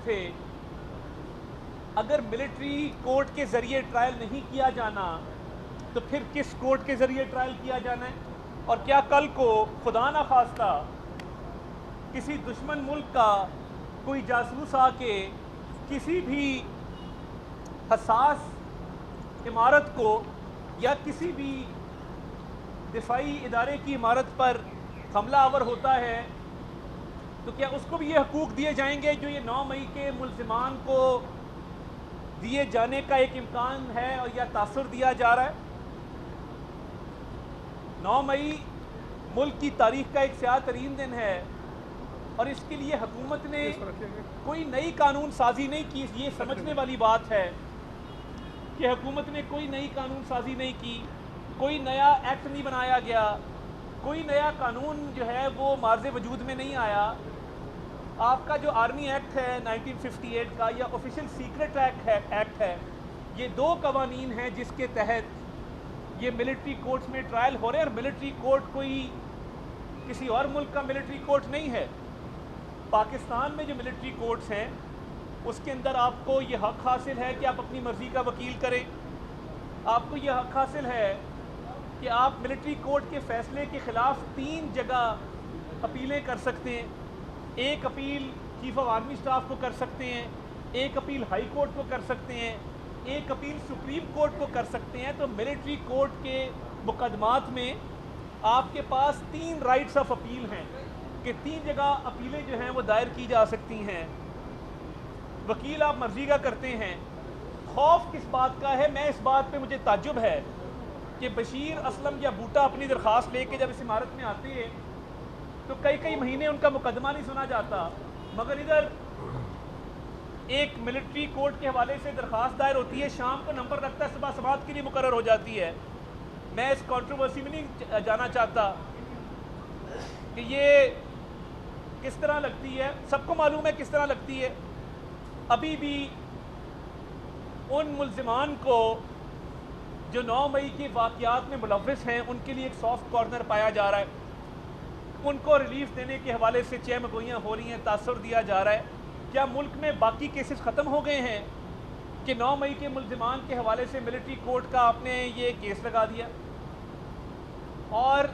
تھے، اگر military court کے ذریعے ٹرائل نہیں کیا جانا تو پھر کس کورٹ کے ذریعے ٹرائل کیا جانا ہے؟ اور کیا کل کو خدا نہ خواستہ کسی دشمن ملک کا کوئی جاسوس آ کے کسی بھی حساس عمارت کو یا کسی بھی دفاعی ادارے کی عمارت پر حملہ آور ہوتا ہے تو کیا اس کو بھی یہ حقوق دیے جائیں گے جو یہ 9 مئی کے ملزمان کو دیے جانے کا ایک امکان ہے اور یا تاثر دیا جا رہا ہے؟ 9 مئی ملک کی تاریخ کا ایک سیاہ ترین دن ہے اور اس کے لیے حکومت نے کوئی نئی قانون سازی نہیں کی. یہ سمجھنے والی بات ہے کہ حکومت نے کوئی نئی قانون سازی نہیں کی، کوئی نیا ایکٹ نہیں بنایا گیا، کوئی نیا قانون جو ہے وہ مارز وجود میں نہیں آیا. آپ کا جو آرمی ایکٹ ہے 1958 کا یا آفیشیل سیکرٹ ایکٹ ہے، یہ 2 قوانین ہیں جس کے تحت یہ ملٹری کورٹس میں ٹرائل ہو رہے ہیں. اور ملٹری کورٹ کوئی کسی اور ملک کا ملٹری کورٹ نہیں ہے. پاکستان میں جو ملٹری کورٹس ہیں اس کے اندر آپ کو یہ حق حاصل ہے کہ آپ اپنی مرضی کا وکیل کریں. آپ کو یہ حق حاصل ہے کہ آپ ملٹری کورٹ کے فیصلے کے خلاف 3 جگہ اپیلیں کر سکتے ہیں. ایک appeal chief of army staff کو کر سکتے ہیں، ایک اپیل ہائی کورٹ کو کر سکتے ہیں، ایک اپیل سپریم کورٹ کو کر سکتے ہیں. تو ملٹری کورٹ کے مقدمات میں آپ کے پاس 3 رائٹس آف اپیل ہیں کہ 3 جگہ اپیلیں جو ہیں وہ دائر کی جا سکتی ہیں. وکیل آپ مرضی کا کرتے ہیں. خوف کس بات کا ہے؟ میں اس بات پہ مجھے تعجب ہے کہ بشیر اسلم یا بوٹا اپنی درخواست لے کے جب اس عمارت میں آتے ہیں تو کئی مہینے ان کا مقدمہ نہیں سنا جاتا، مگر ادھر ایک ملٹری کورٹ کے حوالے سے درخواست دائر ہوتی ہے، شام کو نمبر لگتا ہے، صبح سماعت کے لیے مقرر ہو جاتی ہے. میں اس کنٹروورسی میں نہیں جانا چاہتا کہ یہ کس طرح لگتی ہے، سب کو معلوم ہے کس طرح لگتی ہے. ابھی بھی ان ملزمان کو جو 9 مئی کے واقعات میں ملوث ہیں ان کے لیے ایک سافٹ کارنر پایا جا رہا ہے. ان کو ریلیف دینے کے حوالے سے چہمگوئیاں ہو رہی ہیں، تاثر دیا جا رہا ہے. کیا ملک میں باقی کیسز ختم ہو گئے ہیں کہ 9 مئی کے ملزمان کے حوالے سے ملٹری کورٹ کا آپ نے یہ کیس لگا دیا؟ اور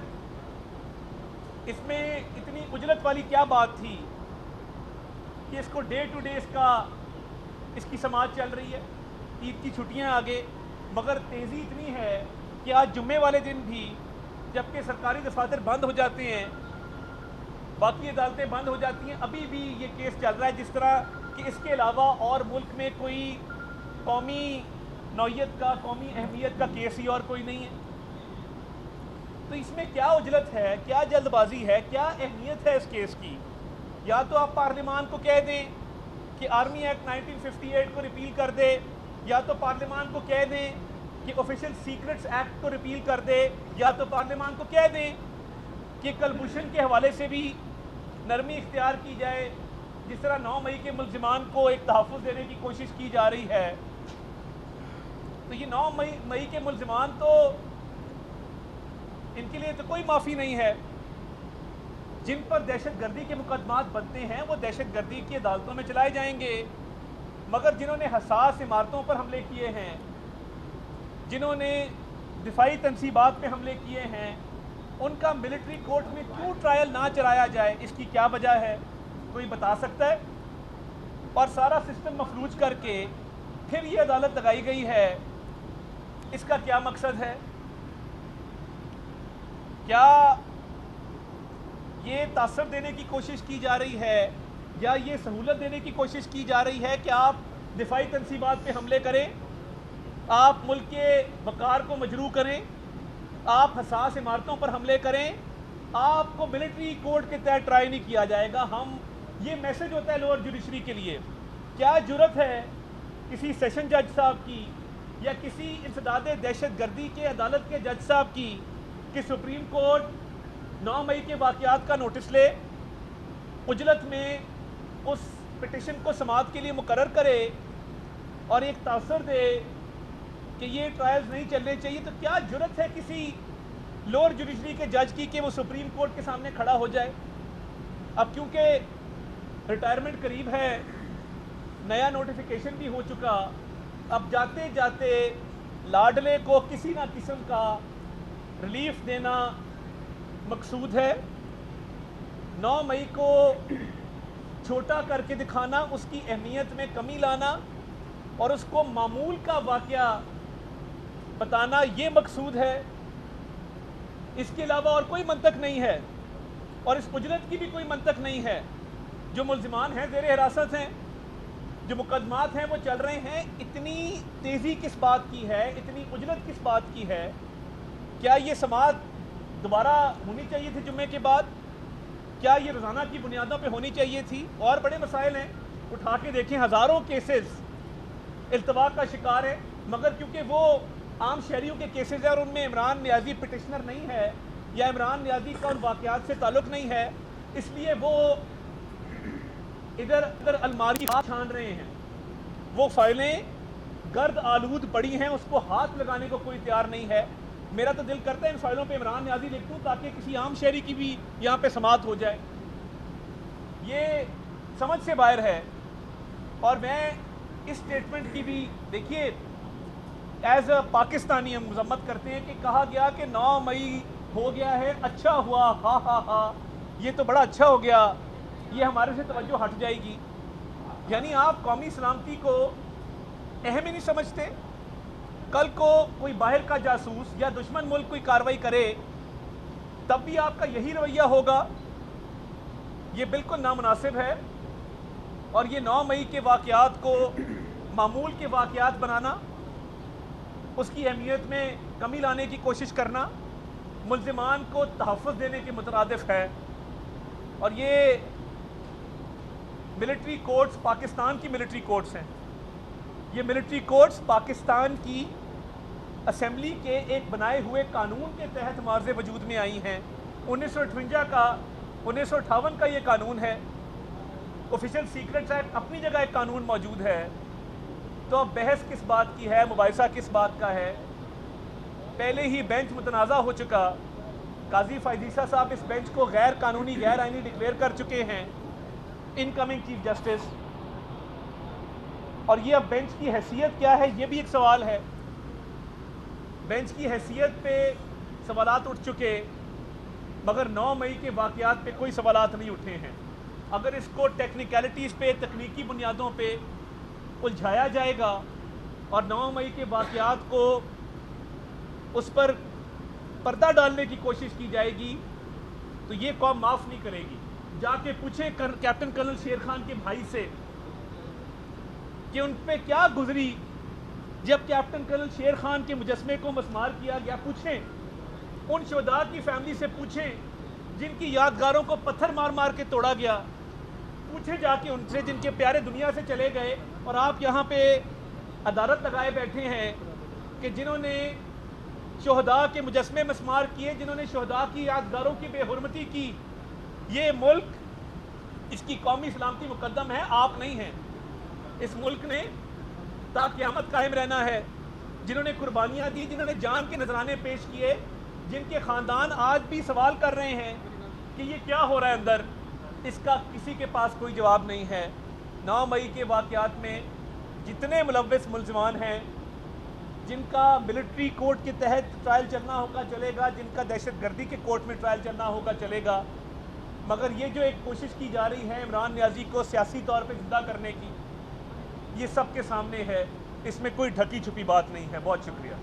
اس میں اتنی عجلت والی کیا بات تھی کہ اس کو ڈے ٹو ڈے اس کی سماعت چل رہی ہے؟ عید کی چھٹیاں آگے، مگر تیزی اتنی ہے کہ آج جمعے والے دن بھی جبکہ سرکاری دفاتر بند ہو جاتے ہیں، باقی عدالتیں بند ہو جاتی ہیں، ابھی بھی یہ کیس چل رہا ہے جس طرح کہ اس کے علاوہ اور ملک میں کوئی قومی نوعیت کا، قومی اہمیت کا کیس ہی اور کوئی نہیں ہے. تو اس میں کیا عجلت ہے، کیا جلد بازی ہے، کیا اہمیت ہے اس کیس کی؟ یا تو آپ پارلیمان کو کہہ دیں کہ آرمی ایکٹ 1958 کو ریپیل کر دے، یا تو پارلیمان کو کہہ دیں کہ آفیشیل سیکرٹس ایکٹ کو ریپیل کر دے، یا تو پارلیمان کو کہہ دیں کہ کلبھوشن کے حوالے سے بھی نرمی اختیار کی جائے جس طرح 9 مئی کے ملزمان کو ایک تحفظ دینے کی کوشش کی جا رہی ہے. تو یہ 9 مئی کے ملزمان تو ان کے لیے تو کوئی معافی نہیں ہے. جن پر دہشت گردی کے مقدمات بنتے ہیں وہ دہشت گردی کی عدالتوں میں چلائے جائیں گے، مگر جنہوں نے حساس عمارتوں پر حملے کیے ہیں، جنہوں نے دفاعی تنصیبات پہ حملے کیے ہیں، ان کا ملٹری کورٹ میں کیوں ٹرائل نہ چلایا جائے؟ اس کی کیا وجہ ہے؟ کوئی بتا سکتا ہے؟ اور سارا سسٹم مفلوج کر کے پھر یہ عدالت لگائی گئی ہے، اس کا کیا مقصد ہے؟ کیا یہ تاثر دینے کی کوشش کی جا رہی ہے یا یہ سہولت دینے کی کوشش کی جا رہی ہے کہ آپ دفاعی تنصیبات پہ حملے کریں، آپ ملک کے وقار کو مجروح کریں، آپ حساس عمارتوں پر حملے کریں، آپ کو ملٹری کورٹ کے تحت ٹرائی نہیں کیا جائے گا؟ یہ میسج ہوتا ہے لوور جوڈیشری کے لیے. کیا جرت ہے کسی سیشن جج صاحب کی یا کسی انسداد دہشت گردی کے عدالت کے جج صاحب کی کہ سپریم کورٹ 9 مئی کے واقعات کا نوٹس لے، عجلت میں اس پٹیشن کو سماعت کے لیے مقرر کرے اور ایک تاثر دے کہ یہ ٹرائلز نہیں چلنے چاہیے؟ تو کیا جرت ہے کسی لوور جوڈیشری کے جج کی کہ وہ سپریم کورٹ کے سامنے کھڑا ہو جائے؟ اب کیونکہ ریٹائرمنٹ قریب ہے नया नोटिफिकेशन भी हो चुका। अब जाते जाते लाडले को किसी ना किस्म का रिलीफ देना मकसूद है। 9 मई को छोटा करके दिखाना, उसकी अहमियत में कमी लाना और उसको मामूल का वाक़या बताना, ये मकसूद है। इसके अलावा और कोई मंतक नहीं है और इस उजरत की भी कोई मंतक नहीं है। जो मुल्ज़िमान हैं ज़ेर हिरासत हैं, जो मुकदमात हैं वो चल रहे हैं, इतनी तेज़ी किस बात की है, इतनी उजरत किस बात की है? क्या ये समाअत दोबारा होनी चाहिए थी जुम्मे के बाद? क्या ये रोज़ाना की बुनियादों पे होनी चाहिए थी? और बड़े मसाइल हैं, उठा के देखें, हज़ारों केसेस इल्तवा का शिकार है, मगर क्योंकि वो आम शहरियों के केसेस हैं और उनमें इमरान नियाज़ी पिटिशनर नहीं है या इमरान नियाज़ी का उन वाक़यात से ताल्लुक़ नहीं है, इसलिए वो इधर उधर अलमारी हाथ छान रहे हैं। वो फाइलें गर्द आलूद पड़ी हैं, उसको हाथ लगाने को कोई तैयार नहीं है। मेरा तो दिल करता है इन फाइलों पे इमरान नियाज़ी लिख दूँ ताकि किसी आम शहरी की भी यहाँ पे समाअत हो जाए। ये समझ से बाहर है। और मैं इस स्टेटमेंट की भी, देखिए, एज अ पाकिस्तानी हम मजम्मत करते हैं कि कहा गया कि 9 मई हो गया है, अच्छा हुआ, हा हा हा, ये तो बड़ा अच्छा हो गया, ये हमारे से तवज्जो हट जाएगी। यानी आप कौमी सलामती को अहम ही नहीं समझते। कल को कोई बाहर का जासूस या दुश्मन मुल्क कोई कार्रवाई करे तब भी आपका यही रवैया होगा। ये बिल्कुल नामुनासिब है। और ये 9 मई के वाक़यात को मामूल के वाक़यात बनाना, उसकी अहमियत में कमी लाने की कोशिश करना, मुल्ज़िमान को तहफ़्फ़ुज़ देने के मुतरादिफ है। और ये मिलिट्री कोर्ट्स पाकिस्तान की मिलिट्री कोर्ट्स हैं। ये मिलिट्री कोर्ट्स पाकिस्तान की असेंबली के एक बनाए हुए कानून के तहत मार्ज़े वजूद में आई हैं। 1958 का ये कानून है। ऑफिशियल सीक्रेट्स एक्ट अपनी जगह एक कानून मौजूद है। तो अब बहस किस बात की है, मुबाहिसा किस बात का है? पहले ही बेंच मुतनाज़ा हो चुका। काजी फ़ायज़ीसा साहब इस बेंच को गैर कानूनी, गैर आइनी डिक्लेयर कर चुके हैं, इनकमिंग चीफ जस्टिस। और ये अब बेंच की हैसियत क्या है, ये भी एक सवाल है। बेंच की हैसियत पे सवालात उठ चुके, मगर 9 मई के वाक़यात पे कोई सवालात नहीं उठे हैं। अगर इसको टेक्निकलिटीज़ पे, तकनीकी बुनियादों पे उलझाया जाएगा और 9 मई के वाक़यात को उस पर पर्दा डालने की कोशिश की जाएगी तो ये कौम माफ़ नहीं करेगी। जाके पूछे कैप्टन कर्नल शेर खान के भाई से कि उन पे क्या गुजरी जब कैप्टन कर्नल शेर खान के मुजस्मे को मस्मार किया गया। पूछें उन शुहदा की फैमिली से, पूछें जिनकी यादगारों को पत्थर मार मार के तोड़ा गया, पूछे जाके उनसे जिनके प्यारे दुनिया से चले गए। और आप यहाँ पे अदालत लगाए बैठे हैं कि जिन्होंने शुहदा के मुजस्मे मस्मार किए, जिन्होंने शुहदा की यादगारों की बेहुरमती की। ये मुल्क, इसकी कौमी सलामती मुकद्दम है, आप नहीं हैं। इस मुल्क ने ता क़यामत कायम रहना है। जिन्होंने कुर्बानियाँ दी, जिन्होंने जान के नजराने पेश किए, जिनके ख़ानदान आज भी सवाल कर रहे हैं कि ये क्या हो रहा है अंदर, इसका किसी के पास कोई जवाब नहीं है। 9 मई के वाक़यात में जितने मुलव्वस मुल्ज़िमान हैं, जिनका मिलिट्री कोर्ट के तहत ट्रायल चलना होगा चलेगा, जिनका दहशतगर्दी के कोर्ट में ट्रायल चलना होगा चलेगा, मगर ये जो एक कोशिश की जा रही है इमरान नियाज़ी को सियासी तौर पे जिंदा करने की, ये सब के सामने है। इसमें कोई ढकी छुपी बात नहीं है। बहुत शुक्रिया।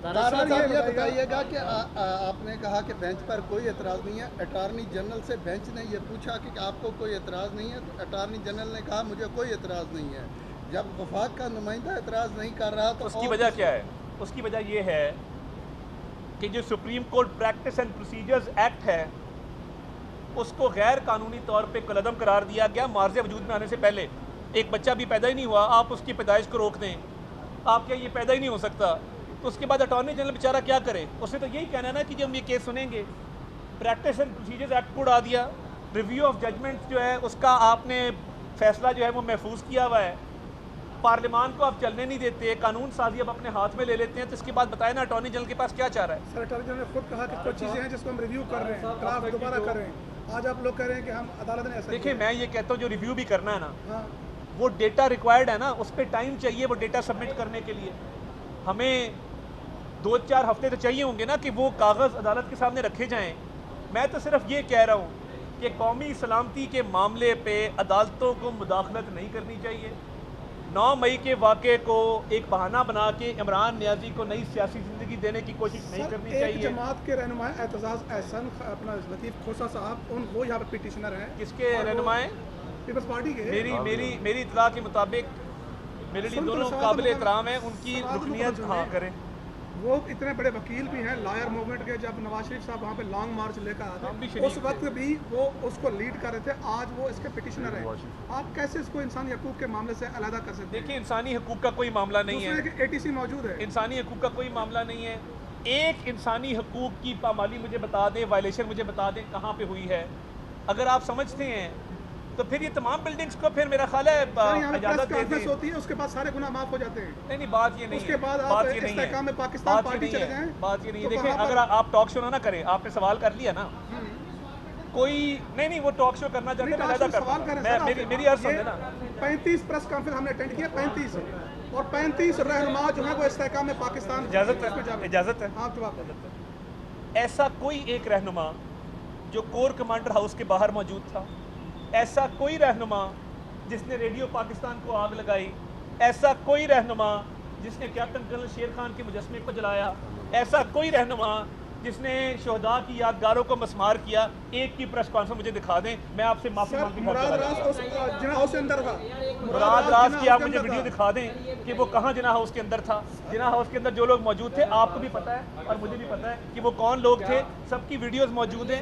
ये बताइएगा कि आपने कहा कि बेंच पर कोई एतराज़ नहीं है। अटार्नी जनरल से बेंच ने ये पूछा कि आपको कोई एतराज़ नहीं है, तो अटार्नी जनरल ने कहा मुझे कोई एतराज़ नहीं है। जब वफाक का नुमाइंदा एतराज़ नहीं कर रहा तो उसकी वजह क्या है? उसकी वजह ये है कि जो supreme court practice and procedures act है, उसको गैर कानूनी तौर पे कलअदम करार दिया गया मार्ज़े वजूद में आने से पहले। एक बच्चा भी पैदा ही नहीं हुआ, आप उसकी पैदाइश को रोक दें, आप क्या ये पैदा ही नहीं हो सकता? तो उसके बाद अटॉर्नी जनरल बेचारा क्या करे? उससे तो यही कहना है ना कि जब हम ये केस सुनेंगे, प्रैक्टिस एंड प्रोसीजर्स एक्ट को उड़ा दिया। रिव्यू ऑफ जजमेंट जो है उसका आपने फैसला जो है वो महफूज किया हुआ है। पार्लियामान को आप चलने नहीं देते, कानून साजी अब अपने हाथ में ले लेते हैं। तो इसके बाद बताए ना अटॉर्नी जनरल के पास क्या चाह रहा है? सर, अटॉर्नी जनरल ने खुद कहा कि कुछ चीज़ें हैं जिसको हम रिव्यू कर रहे हैं, ड्राफ्ट दोबारा कर रहे हैं। आज आप लोग कह रहे हैं कि हम अदालत ने ऐसा। देखिए, मैं ये कहता हूँ जो रिव्यू भी करना है ना, وہ ڈیٹا ریکوائرڈ ہے نا، اس پہ ٹائم چاہیے وہ ڈیٹا سبمٹ کرنے کے لیے. ہمیں 2-4 ہفتے تو چاہیے ہوں گے نا کہ وہ کاغذ عدالت کے سامنے رکھے جائیں. میں تو صرف یہ کہہ رہا ہوں کہ قومی سلامتی کے معاملے پہ عدالتوں کو مداخلت نہیں کرنی چاہیے. 9 مئی کے واقعے کو ایک بہانہ بنا کے عمران نیازی کو نئی سیاسی زندگی دینے کی کوشش نہیں کرنی چاہیے. ایک جماعت کے رہنما اعتزاز احسن اپنا لطیف کھوسا صاحب وہ یہاں پر پٹیشنر ہیں. کس کے رہنمائیں؟ پیپلز پارٹی کے. میری اطلاع کے مطابق میرے لیے دونوں قابل احترام ہیں. ان کی رکنیت ہاں کریں. وہ اتنے بڑے وکیل بھی ہیں لائر موومنٹ کے. جب نواز شریف صاحب وہاں پہ لانگ مارچ لے کر آتے اس وقت بھی وہ اس کو لیڈ کر رہے تھے. آج وہ اس کے پٹیشنر ہیں. آپ کیسے اس کو انسانی حقوق کے معاملے سے علیحدہ کر سکتے ہیں؟ دیکھیں انسانی حقوق کا کوئی معاملہ نہیں ہے. ATC موجود ہے. انسانی حقوق کا کوئی معاملہ نہیں ہے. ایک انسانی حقوق کی پامالی مجھے بتا دیں، وائلیشن مجھے بتا دیں کہاں پہ ہوئی ہے. اگر آپ سمجھتے ہیں تو پھر یہ تمام بلڈنگز کو پھر میرا خیال ہے اجازت دے دیں. ہوتی ہے اس کے بعد سارے گناہ معاف ہو جاتے ہیں. نہیں بات یہ نہیں ہے. اس کے بعد آپ استحکام پاکستان پارٹی چلے جائیں. بات یہ نہیں ہے. دیکھیں اگر آپ ٹاک شو نہ کریں، آپ نے سوال کر لیا نا، کوئی نہیں وہ ٹاک شو کرنا چاہتے ہیں علیحدہ کرتا ہوں. میری عرض سمجھے نا. 35 پریس کانفرنس ہم نے اٹینڈ کیا. 35 اور 35 رہنما جو ہیں وہ استحکام پاکستان. اجازت ہے. آپ جواب دیں. ایسا کوئی ایک رہنما جو کور کمانڈر ہاؤس کے باہر موجود تھا، ایسا کوئی رہنما جس نے ریڈیو پاکستان کو آگ لگائی، ایسا کوئی رہنما جس نے کیپٹن کرنل شیر خان کے مجسمے کو جلایا، ایسا کوئی رہنما جس نے شہداء کی یادگاروں کو مسمار کیا، ایک کی پریس کانفرنس مجھے دکھا دیں. میں آپ سے معافی مانگتا ہوں. مراد راز جناح ہاؤس کے اندر تھا. مراد راز کی آپ مجھے ویڈیو دکھا دیں کہ وہ کہاں جناح ہاؤس کے اندر تھا. جناح ہاؤس کے اندر جو لوگ موجود تھے آپ کو بھی پتہ ہے اور مجھے بھی پتہ ہے کہ وہ کون لوگ تھے. سب کی ویڈیوز موجود ہیں.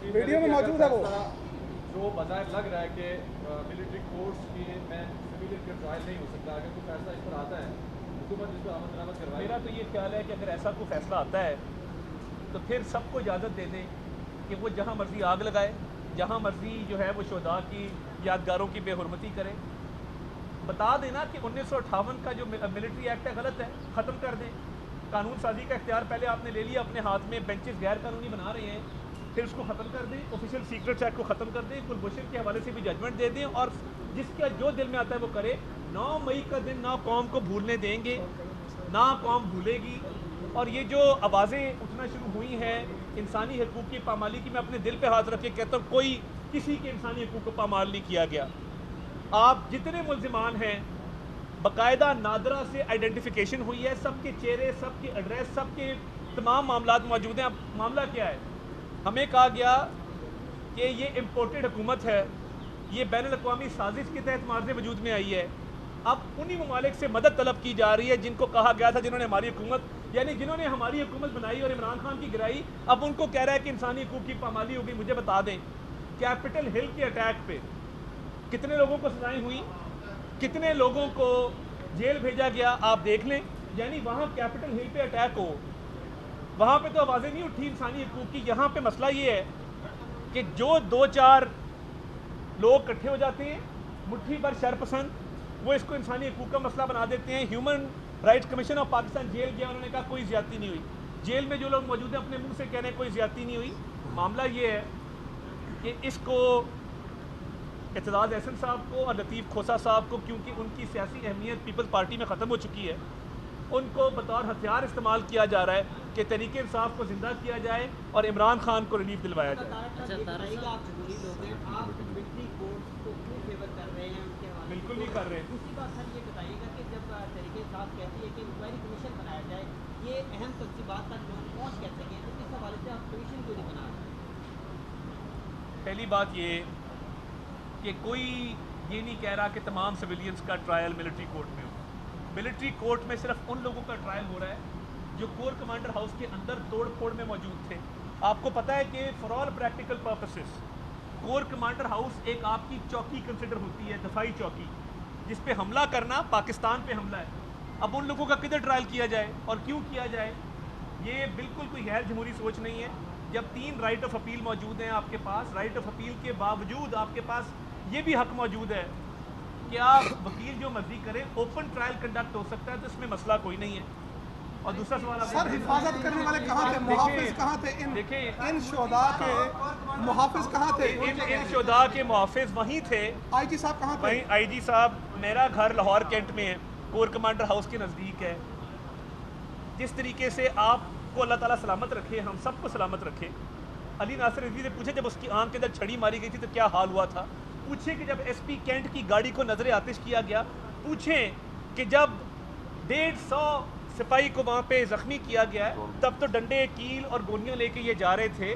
ویڈیو میں موجود ہے. وہ جو بظاہر لگ رہا ہے کہ ملٹری کورٹس کی میں سویلین کا ٹرائل نہیں ہو سکتا. اگر کوئی فیصلہ اس پر آتا ہے حکومت اس پر عمل درآمد کروائے. میرا تو یہ خیال ہے کہ اگر ایسا کوئی فیصلہ آتا ہے تو پھر سب کو اجازت دے دیں کہ وہ جہاں مرضی آگ لگائے، جہاں مرضی جو ہے وہ شہداء کی یادگاروں کی بے حرمتی کرے. بتا دینا کہ 1958 کا جو ملٹری ایکٹ ہے غلط ہے، ختم کر دیں. قانون سازی کا اختیار پہلے آپ نے لے لیا اپنے ہاتھ میں، بینچز غیر قانونی بنا رہے ہیں، پھر اس کو ختم کر دیں. آفیشیل سیکرٹس ایکٹ کو ختم کر دیں. کلبھوشن کے حوالے سے بھی ججمنٹ دے دیں اور جس کا جو دل میں آتا ہے وہ کرے. 9 مئی کا دن نہ قوم کو بھولنے دیں گے، نہ قوم بھولے گی. اور یہ جو آوازیں اٹھنا شروع ہوئی ہیں انسانی حقوق کی پامالی کی، میں اپنے دل پہ ہاتھ رکھ کے کہتا ہوں کوئی کسی کے انسانی حقوق کو پامال نہیں کیا گیا. آپ جتنے ملزمان ہیں باقاعدہ نادرہ سے آئیڈینٹیفیکیشن ہوئی ہے. سب کے چہرے، سب کے ایڈریس، سب کے تمام معاملات موجود ہیں. اب معاملہ کیا ہے؟ ہمیں کہا گیا کہ یہ امپورٹڈ حکومت ہے، یہ بین الاقوامی سازش کے تحت معرض وجود میں آئی ہے. اب انہی ممالک سے مدد طلب کی جا رہی ہے جن کو کہا گیا تھا، جنہوں نے ہماری حکومت یعنی جنہوں نے ہماری حکومت بنائی اور عمران خان کی گرائی. اب ان کو کہہ رہا ہے کہ انسانی حقوق کی پامالی ہوگی. مجھے بتا دیں کیپٹل ہل کے اٹیک پہ کتنے لوگوں کو سزائیں ہوئی، کتنے لوگوں کو جیل بھیجا گیا، آپ دیکھ لیں. یعنی وہاں کیپٹل ہل پہ اٹیک ہو، وہاں پہ تو آوازیں نہیں اٹھی انسانی حقوق کی. یہاں پہ مسئلہ یہ ہے کہ جو 2-4 لوگ اکٹھے ہو جاتے ہیں مٹھی بھر شر پسند، وہ اس کو انسانی حقوق کا مسئلہ بنا دیتے ہیں. Human rights commission of Pakistan جیل گیا، انہوں نے کہا کوئی زیادتی نہیں ہوئی. جیل میں جو لوگ موجود ہیں اپنے منہ سے کہہ رہے ہیں کوئی زیادتی نہیں ہوئی. معاملہ یہ ہے کہ اس کو اعتزاز احسن صاحب کو اور لطیف کھوسا صاحب کو، کیونکہ ان کی سیاسی اہمیت پیپلز پارٹی میں ختم ہو چکی ہے، ان کو بطور ہتھیار استعمال کیا جا رہا ہے کہ تحریک انصاف کو زندہ کیا جائے اور عمران خان کو ریلیف دلوایا جائے. بالکل نہیں کر رہے. دوسری بات سر یہ بتائیے گا کہ جب تحریک انصاف کہتی ہے کہ انکوائری کمیشن بنایا جائے، یہ اہم تنصیبات تک لوگ پہنچ کہتے ہیں تو اس حوالے سے آپ کمیشن کیوں نہیں بنا رہے؟ پہلی بات یہ کہ کوئی یہ نہیں کہہ رہا کہ تمام سویلینز کا ٹرائل ملٹری کورٹ میں ہو. ملٹری کورٹ میں صرف ان لوگوں کا ٹرائل ہو رہا ہے جو کور کمانڈر ہاؤس کے اندر توڑ پھوڑ میں موجود تھے. آپ کو پتہ ہے کہ for all practical purposes corps commander house ایک آپ کی چوکی کنسیڈر ہوتی ہے، دفاعی چوکی، جس پہ حملہ کرنا پاکستان پہ حملہ ہے. اب ان لوگوں کا کدھر ٹرائل کیا جائے اور کیوں کیا جائے؟ یہ بالکل کوئی غیر جمہوری سوچ نہیں ہے. جب 3 رائٹ آف اپیل موجود ہیں آپ کے پاس، رائٹ آف اپیل کے باوجود آپ کے پاس یہ بھی حق موجود ہے کہ آپ وکیل جو مرضی کریں، اوپن ٹرائل کنڈکٹ ہو سکتا ہے، تو اس میں مسئلہ کوئی نہیں ہے. और दूसरा सवाल आप सर हिफाजत करने वाले कहाँ थे, मुहाफिज कहाँ थे, इन शोधा के मुहाफिज कहाँ थे? इन शोधा के मुहाफिज वहीं थे। IG साहब कहाँ थे? वहीं IG साहब, मेरा घर लाहौर कैंट में है, कोर कमांडर हाउस के नज़दीक है। जिस तरीके से आपको अल्लाह ताला सलामत रखे, हम सबको सलामत रखे। अली नासिर रिजवी से पूछे जब उसकी आंख के अंदर छड़ी मारी गई थी तो क्या हाल हुआ था। पूछे कि जब SP कैंट की गाड़ी को नजर आतिश किया गया। पूछें कि जब 150 सिपाही को वहाँ पे ज़ख्मी किया गया तब तो डंडे, कील और गोलियाँ लेके ये जा रहे थे।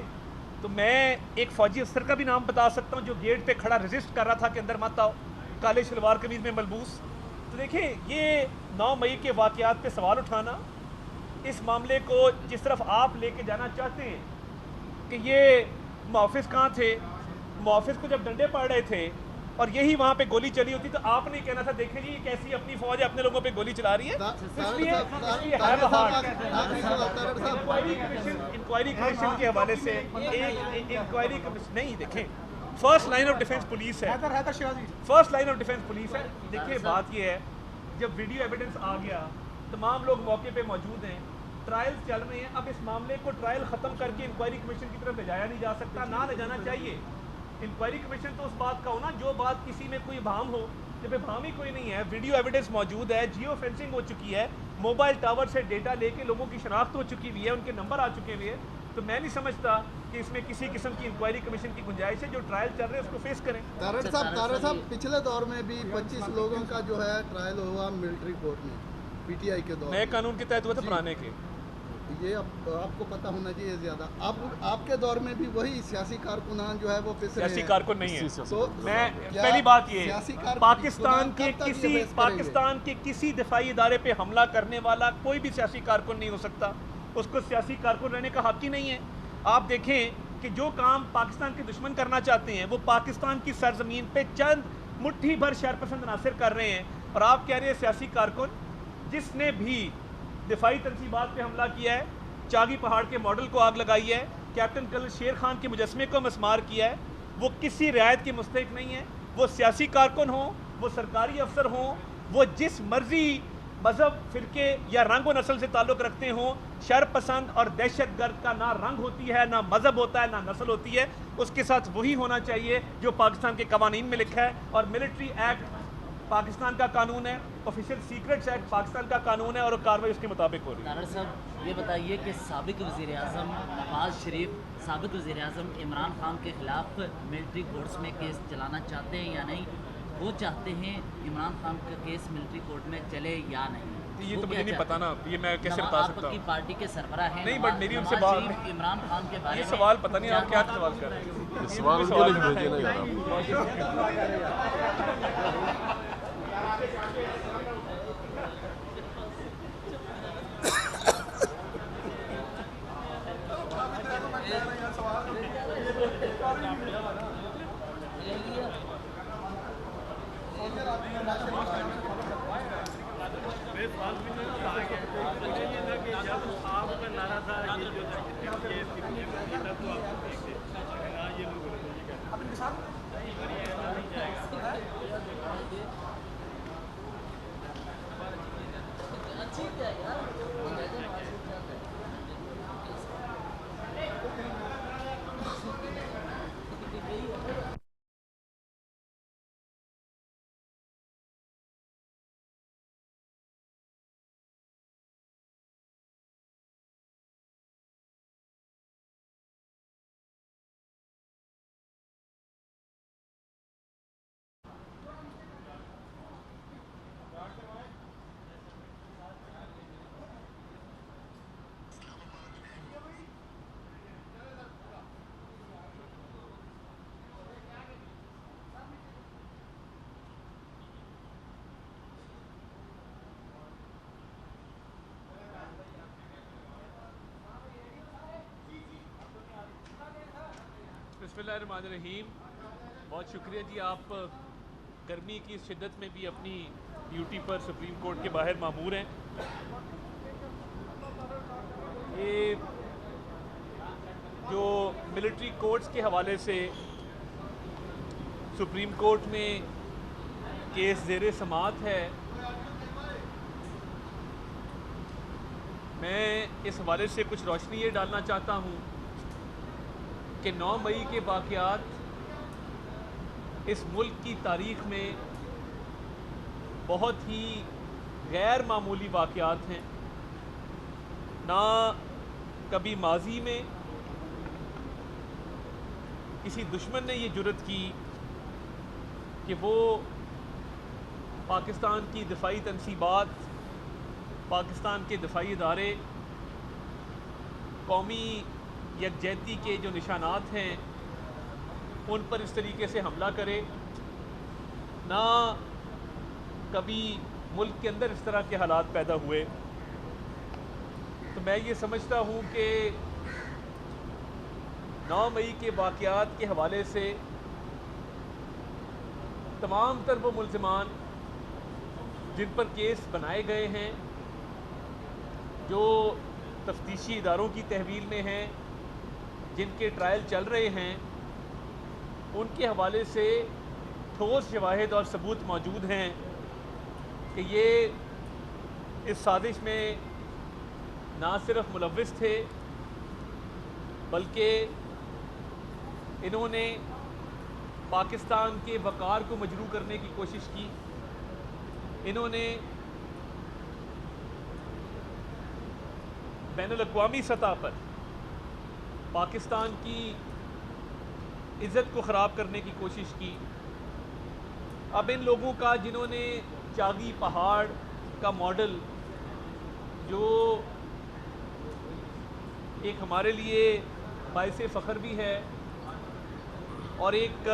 तो मैं एक फ़ौजी अफसर का भी नाम बता सकता हूँ जो गेट पे खड़ा रेजिस्ट कर रहा था कि अंदर मत आओ, काले शलवार कमीज़ में मलबूस। तो देखें, ये 9 मई के वाक़यात पे सवाल उठाना, इस मामले को जिस तरफ आप लेके जाना चाहते हैं कि ये मुहाफिज कहाँ थे, मुहाफिज को जब डंडे पड़ रहे थे और यही वहाँ पे गोली चली होती तो आपने कहना था देखें जी ये कैसी अपनी फौज है, अपने लोगों पे गोली चला रही है। इंक्वायरी कमीशन के हवाले से इंक्वायरी कमीशन नहीं, देखें first line of defence police है, first line of defence police है। देखिए बात ये है, जब वीडियो एविडेंस आ गया, तमाम लोग मौके पे मौजूद हैं, ट्रायल्स चल रहे हैं। अब इस मामले को ट्रायल ख़त्म करके इंक्वायरी कमीशन की तरफ ले जाया नहीं जा सकता, ना ले जाना चाहिए। इंक्वायरी कमीशन तो उस बात का हो ना, जो बात किसी में कोई भाम हो, जब भाम ही कोई नहीं है, वीडियो एविडेंस मौजूद है, जियो फेंसिंग हो चुकी है, मोबाइल टावर से डेटा लेके लोगों की शनाख्त हो चुकी हुई है, उनके नंबर आ चुके हुए हैं, तो मैं नहीं समझता कि इसमें किसी किस्म की इंक्वायरी कमीशन की गुंजाइश है। जो ट्रायल चल रहे हैं उसको फेस करें। तारड़ साहब पिछले दौर में भी 25 लोगों का जो है ट्रायल हुआ मिलिट्री कोर्ट में, PTI के दौर नए कानून के तहत हुआ था, पुराने के ये आपको पता होना चाहिए ज़्यादा। आपके दौर में भी वही सियासी कारकुनान जो है वो पिस रहे हैं। सियासी कारकुन नहीं है। तो मैं पहली बात ये, पाकिस्तान के किसी दिफाई इदारे पे हमला करने वाला कोई भी सियासी कारकुन नहीं हो सकता, उसको सियासी कारकुन रहने का हक ही नहीं है। आप देखें कि जो काम पाकिस्तान के दुश्मन करना चाहते हैं वो पाकिस्तान की सरजमीन पे चंद मुट्ठी भर शरपसंद नासिर कर रहे हैं, और आप कह रहे हैं सियासी कारकुन। जिसने भी दिफाई तनसीबात पे हमला किया है, चागी पहाड़ के मॉडल को आग लगाई है, कैप्टन कर्नल शेर खान के मुजस्मे को मस्मार किया है, वो किसी रियायत के मुस्तहिक नहीं है। वो सियासी कारकुन हो, वो सरकारी अफसर हो, वो जिस मर्जी मज़हब, फ़िरके या रंग व नस्ल से ताल्लुक़ रखते हों, शर पसंद और दहशत गर्द का ना रंग होती है, ना मज़हब होता है, ना नस्ल होती है। उसके साथ वही होना चाहिए जो पाकिस्तान के कवानीन में लिखा है। और मिलिट्री एक्ट पाकिस्तान का कानून है, ऑफिशियल सीक्रेट्स एक्ट पाकिस्तान का कानून है, और कार्रवाई उसके मुताबिक हो रही है। तारड़ साहब ये बताइए कि साबिक वज़ीर-ए-आज़म नवाज शरीफ साबिक वज़ीर-ए-आज़म इमरान खान के ख़िलाफ़ मिलिट्री कोर्ट्स में केस चलाना चाहते हैं या नहीं? वो चाहते हैं इमरान खान का केस मिलिट्री कोर्ट में चले या नहीं? ये तो मुझे नहीं पता ना, ये मैं कैसे बता सकता हूँ। आपकी पार्टी के सरबराह हैं नहीं, बट मेरी उनसे बात, इमरान खान के बारे ये में सवाल पता नहीं आप क्या सवाल कर रहे हैं। सवाल क्यों नहीं भेजे ना यार। बिस्मिल्लाहिर्रहमानिर्रहीम। बहुत शुक्रिया जी, आप गर्मी की शिद्दत में भी अपनी ड्यूटी पर सुप्रीम कोर्ट के बाहर मामूर हैं। ये जो मिलिट्री कोर्ट्स के हवाले से सुप्रीम कोर्ट में केस ज़ेरे समाअत है, میں اس حوالے سے کچھ روشنی یہ ڈالنا چاہتا ہوں کہ 9 مئی کے واقعات اس ملک کی تاریخ میں بہت ہی غیر معمولی واقعات ہیں. نہ کبھی ماضی میں کسی دشمن نے یہ جرأت کی کہ وہ پاکستان کی دفاعی تنصیبات، پاکستان کے دفاعی ادارے، قومی یکجہتی کے جو نشانات ہیں ان پر اس طریقے سے حملہ کرے. نہ کبھی ملک کے اندر اس طرح کے حالات پیدا ہوئے. تو میں یہ سمجھتا ہوں کہ 9 مئی کے واقعات کے حوالے سے تمام تر وہ ملزمان جن پر کیس بنائے گئے ہیں، جو تفتیشی اداروں کی تحویل میں ہیں، جن کے ٹرائل چل رہے ہیں، ان کے حوالے سے ٹھوس شواہد اور ثبوت موجود ہیں کہ یہ اس سازش میں نہ صرف ملوث تھے بلکہ انہوں نے پاکستان کے وقار کو مجروح کرنے کی کوشش کی. انہوں نے بین الاقوامی سطح پر پاکستان کی عزت کو خراب کرنے کی کوشش کی. اب ان لوگوں کا جنہوں نے چاگی پہاڑ کا ماڈل، جو ایک ہمارے لیے باعث فخر بھی ہے اور ایک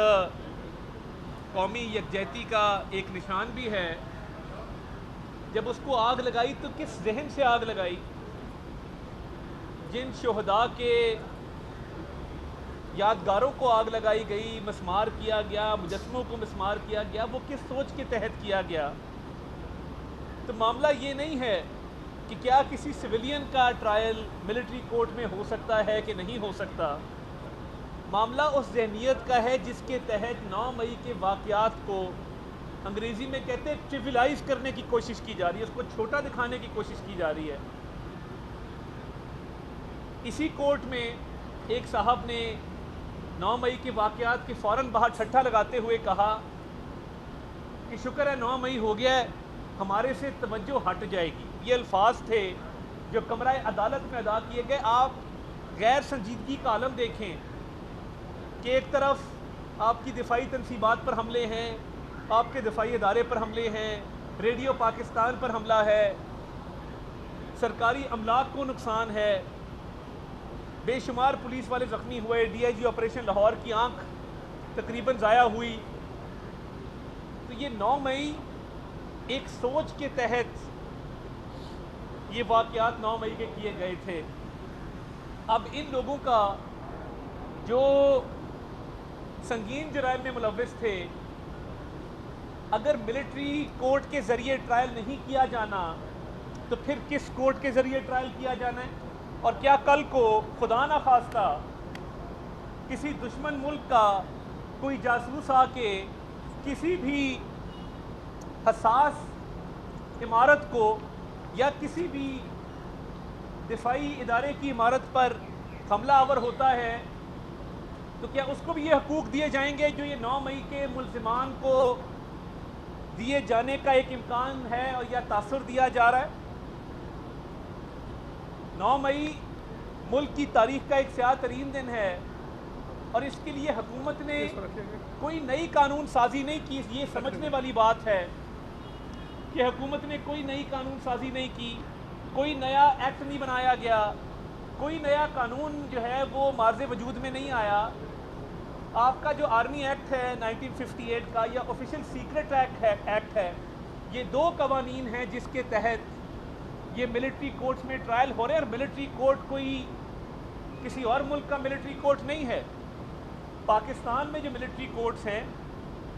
قومی یکجہتی کا ایک نشان بھی ہے، جب اس کو آگ لگائی تو کس ذہن سے آگ لگائی؟ جن شہداء کے یادگاروں کو آگ لگائی گئی، مسمار کیا گیا، مجسموں کو مسمار کیا گیا، وہ کس سوچ کے تحت کیا گیا؟ تو معاملہ یہ نہیں ہے کہ کیا کسی سویلین کا ٹرائل ملٹری کورٹ میں ہو سکتا ہے کہ نہیں ہو سکتا. معاملہ اس ذہنیت کا ہے جس کے تحت 9 مئی کے واقعات کو انگریزی میں کہتے ہیں ٹریولائز کرنے کی کوشش کی جا رہی ہے، اس کو چھوٹا دکھانے کی کوشش کی جا رہی ہے. اسی کورٹ میں ایک صاحب نے 9 مئی کے واقعات کے فوراً باہر ٹھٹھا لگاتے ہوئے کہا کہ شکر ہے 9 مئی ہو گیا ہے، ہمارے سے توجہ ہٹ جائے گی. یہ الفاظ تھے جو کمرہ عدالت میں ادا کیے گئے. آپ غیر سنجیدگی کا عالم دیکھیں کہ ایک طرف آپ کی دفاعی تنصیبات پر حملے ہیں، آپ کے دفاعی ادارے پر حملے ہیں، ریڈیو پاکستان پر حملہ ہے، سرکاری املاک کو نقصان ہے، بے شمار پولیس والے زخمی ہوئے، ڈی آئی جی آپریشن لاہور کی آنکھ تقریباً ضائع ہوئی. تو یہ 9 مئی ایک سوچ کے تحت یہ واقعات 9 مئی کے کیے گئے تھے. اب ان لوگوں کا جو سنگین جرائم میں ملوث تھے، اگر ملٹری کورٹ کے ذریعے ٹرائل نہیں کیا جانا تو پھر کس کورٹ کے ذریعے ٹرائل کیا جانا ہے؟ اور کیا کل کو خدا نہ خواستہ کسی دشمن ملک کا کوئی جاسوس آ کے کسی بھی حساس عمارت کو یا کسی بھی دفاعی ادارے کی عمارت پر حملہ آور ہوتا ہے تو کیا اس کو بھی یہ حقوق دیے جائیں گے جو یہ 9 مئی کے ملزمان کو دیے جانے کا ایک امکان ہے اور یا تاثر دیا جا رہا ہے؟ 9 مئی ملک کی تاریخ کا ایک سیاہ ترین دن ہے اور اس کے لیے حکومت نے کوئی نئی قانون سازی نہیں کی. یہ سمجھنے والی بات ہے کہ حکومت نے کوئی نئی قانون سازی نہیں کی، کوئی نیا ایکٹ نہیں بنایا گیا، کوئی نیا قانون جو ہے وہ مارز وجود میں نہیں آیا. آپ کا جو آرمی ایکٹ ہے 1958 کا یا آفیشیل سیکرٹ ایکٹ ہے، یہ 2 قوانین ہیں جس کے تحت یہ ملٹری کورٹس میں ٹرائل ہو رہے ہیں. اور ملٹری کورٹ کوئی کسی اور ملک کا ملٹری کورٹ نہیں ہے. پاکستان میں جو ملٹری کورٹس ہیں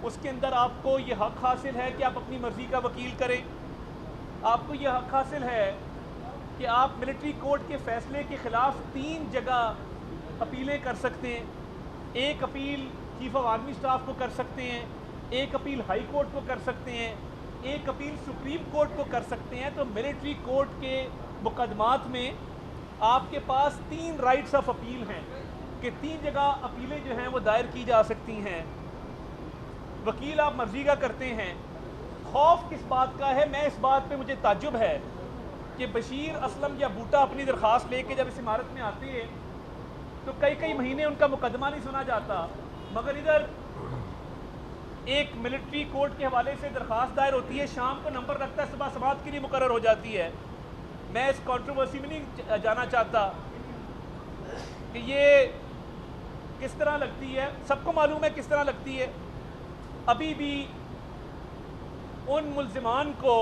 اس کے اندر آپ کو یہ حق حاصل ہے کہ آپ اپنی مرضی کا وکیل کریں. آپ کو یہ حق حاصل ہے کہ آپ ملٹری کورٹ کے فیصلے کے خلاف 3 جگہ اپیلیں کر سکتے ہیں. ایک appeal chief of army staff کو کر سکتے ہیں، ایک اپیل ہائی کورٹ کو کر سکتے ہیں، ایک اپیل سپریم کورٹ کو کر سکتے ہیں. تو ملٹری کورٹ کے मुकदमात में आपके पास 3 राइट्स ऑफ अपील हैं कि 3 जगह अपीलें जो हैं वो दायर की जा सकती हैं। वकील आप मर्जी का करते हैं। खौफ किस बात का है? मैं इस बात पे मुझे ताज्जुब है कि बशीर असलम या बूटा अपनी दरख्वास्त लेके जब इस इमारत में आते हैं तो कई कई महीने उनका मुकदमा नहीं सुना जाता, मगर इधर एक मिलिट्री कोर्ट के हवाले से दरख्वास्त दायर होती है, शाम को नंबर रखता है, सुबह समाअत के लिए मुकर्रर हो जाती है। मैं इस कंट्रोवर्सी में नहीं जाना चाहता कि ये किस तरह लगती है, सबको मालूम है किस तरह लगती है। अभी भी उन मुल्ज़िमान को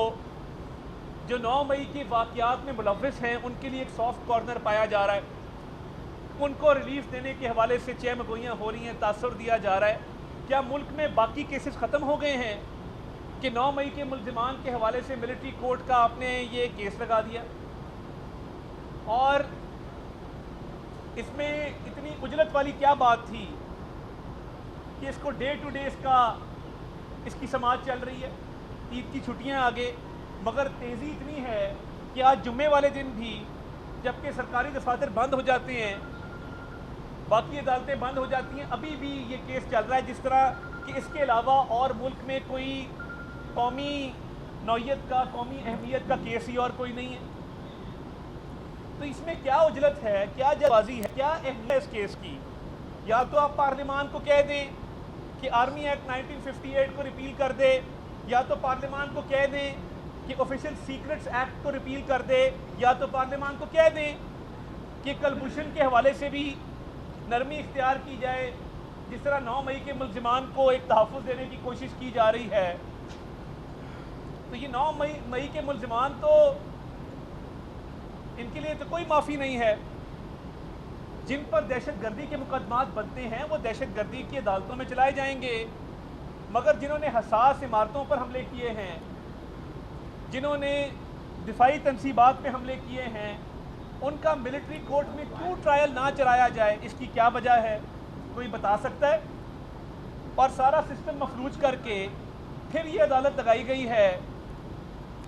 जो 9 मई के वाक़यात में मुलव्विस हैं उनके लिए एक सॉफ्ट कॉर्नर पाया जा रहा है, उनको रिलीफ देने के हवाले से चहमगोइयाँ हो रही हैं, तासुर दिया जा रहा है। क्या मुल्क में बाकी केसेस ख़त्म हो गए हैं कि 9 मई के मुल्ज़िमान के हवाले से मिलिट्री कोर्ट का आपने ये केस लगा दिया? और इसमें इतनी उजलत वाली क्या बात थी कि इसको डे टू डे इसकी समाज चल रही है, ईद की छुट्टियां आगे, मगर तेज़ी इतनी है कि आज जुम्मे वाले दिन भी जबकि सरकारी दफातर बंद हो जाते हैं, बाकी अदालतें बंद हो जाती हैं, अभी भी ये केस चल रहा है, जिस तरह कि इसके अलावा और मुल्क में कोई कौमी नौयत का, कौमी अहमियत का केस ही और कोई नहीं है। तो इसमें क्या उजलत है, क्या जवाजी है, क्या अहमियत है इस केस की? या तो आप पार्लिमान को कह दें कि आर्मी एक्ट 1958 को रिपील कर दे, या तो पार्लिमान को कह दें कि ऑफिशियल सीक्रेट्स एक्ट को रिपील कर दे, या तो पार्लिमान को कह दें कि कलभूषण के हवाले से भी नरमी इख्तियार की जाए, जिस तरह 9 मई के मुल्ज़िमान को एक तहफ़्फ़ुज़ देने की कोशिश की जा रही है। तो ये 9 मई के मुल्ज़िमान तो इनके लिए तो कोई माफ़ी नहीं है। जिन पर दहशतगर्दी के मुकदमात बनते हैं वो दहशतगर्दी की अदालतों में चलाए जाएंगे, मगर जिन्होंने हसास इमारतों पर हमले किए हैं, जिन्होंने दिफाई तनसीबात पे हमले किए हैं, उनका मिलिट्री कोर्ट में क्यों ट्रायल ना चलाया जाए? इसकी क्या वजह है? कोई बता सकता है? और सारा सिस्टम मफलूज करके फिर ये अदालत लगाई गई है,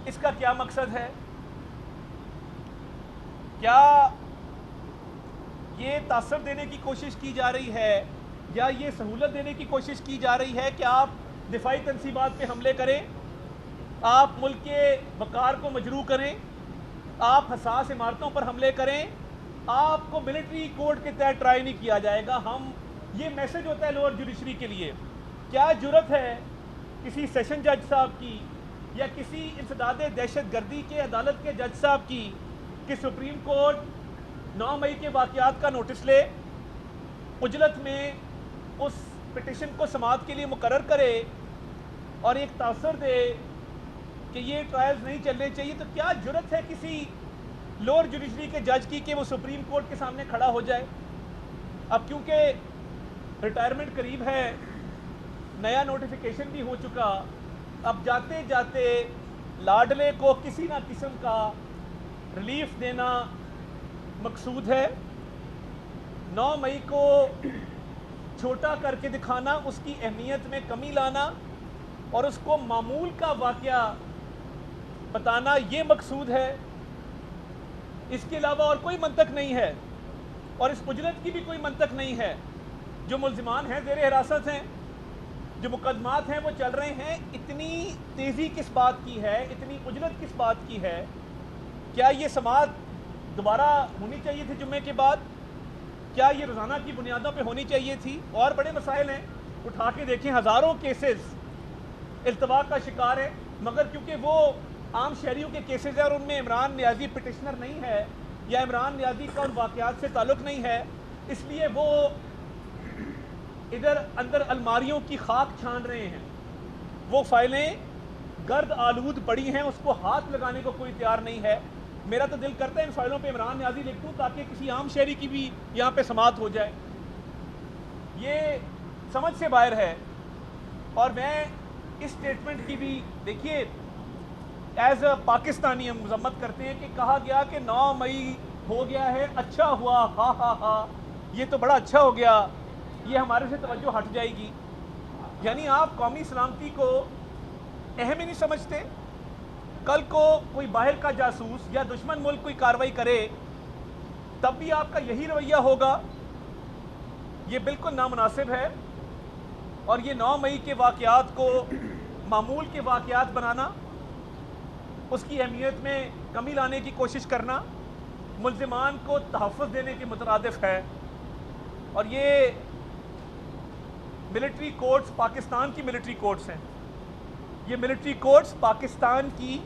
इसका क्या मकसद है? क्या ये तासर देने की कोशिश की जा रही है या ये सहूलत देने की कोशिश की जा रही है कि आप दिफाई तनसीबात पे हमले करें, आप मुल्क के वक़ार को मजरूह करें, आप हसास इमारतों पर हमले करें, आपको मिलिट्री कोर्ट के तहत ट्राई नहीं किया जाएगा? हम ये मैसेज होता है लोअर जुडिशरी के लिए। क्या जुर्रत है किसी सेशन जज साहब की या किसी इंसदाद दहशतगर्दी के अदालत के जज साहब की कि सुप्रीम कोर्ट 9 मई के वाक़यात का नोटिस ले, उजलत में उस पिटिशन को समाअत के लिए मुकर्रर करे और एक तासर दे कि ये ट्रायल्स नहीं चलने चाहिए? तो क्या जुर्रत है किसी लोअर जुडिशरी के जज की कि वो सुप्रीम कोर्ट के सामने खड़ा हो जाए? अब क्योंकि रिटायरमेंट करीब है, नया नोटिफिकेशन भी हो चुका, अब जाते जाते लाडले को किसी ना किस्म का रिलीफ देना मकसूद है। 9 मई को छोटा करके दिखाना, उसकी अहमियत में कमी लाना और उसको मामूल का वाक़या बताना, ये मकसूद है। इसके अलावा और कोई मंतक नहीं है और इस उजलत की भी कोई मंतक नहीं है। जो मुल्ज़िमान हैं ज़ेर हिरासत हैं, जो मुकदमात हैं वो चल रहे हैं, इतनी तेज़ी किस बात की है, इतनी उजलत किस बात की है? क्या ये समाअत दोबारा होनी चाहिए थी जुम्मे के बाद? क्या ये रोज़ाना की बुनियादों पे होनी चाहिए थी? और बड़े मसाइल हैं, उठा के देखें, हज़ारों केसेस इल्तवा का शिकार है, मगर क्योंकि वो आम शहरियों के केसेस हैं और उनमें इमरान नियाज़ी पिटिशनर नहीं है या इमरान नियाज़ी का उन वाक़यात से ताल्लुक़ नहीं है, इसलिए वो इधर अंदर अलमारियों की खाक छान रहे हैं। वो फाइलें गर्द आलूद पड़ी हैं, उसको हाथ लगाने को कोई तैयार नहीं है। मेरा तो दिल करता है इन फाइलों पे इमरान नियाज़ी लिख दूँ ताकि किसी आम शहरी की भी यहाँ पे समाअत हो जाए। ये समझ से बाहर है। और मैं इस स्टेटमेंट की भी, देखिए, एज अ पाकिस्तानी हम मजम्मत करते हैं कि कहा गया कि 9 मई हो गया है, अच्छा हुआ, हा हा हा, ये तो बड़ा अच्छा हो गया, ये हमारे से तवज्जो हट जाएगी। यानी आप कौमी सलामती को अहम ही नहीं समझते। कल को कोई बाहर का जासूस या दुश्मन मुल्क कोई कार्रवाई करे तब भी आपका यही रवैया होगा, ये बिल्कुल नामुनासिब है। और ये 9 मई के वाक़यात को मामूल के वाक़यात बनाना, उसकी अहमियत में कमी लाने की कोशिश करना मुल्ज़िमान को तहफ़्फ़ुज़ देने के मुतरादिफ है। और ये मिलिट्री कोर्ट्स पाकिस्तान की मिलिट्री कोर्ट्स हैं। ये मिलिट्री कोर्ट्स पाकिस्तान की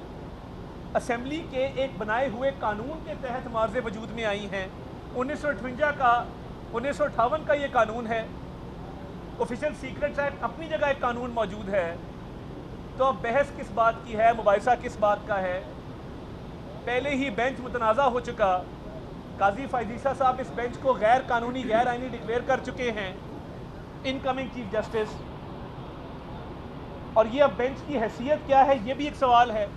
असेंबली के एक बनाए हुए कानून के तहत मार्ज़े वजूद में आई हैं। 1958 का ये कानून है। ऑफिशियल सीक्रेट्स एक्ट अपनी जगह एक कानून मौजूद है। तो अब बहस किस बात की है, मुबाहिसा किस बात का है? पहले ही बेंच मुतनाज़ा हो चुका। काजी फ़ाइज़ीसा साहब इस बेंच को गैर कानूनी गैर आइनी डिक्लेयर कर चुके हैं, इनकमिंग चीफ जस्टिस। और ये अब बेंच की हैसियत क्या है, ये भी एक सवाल है।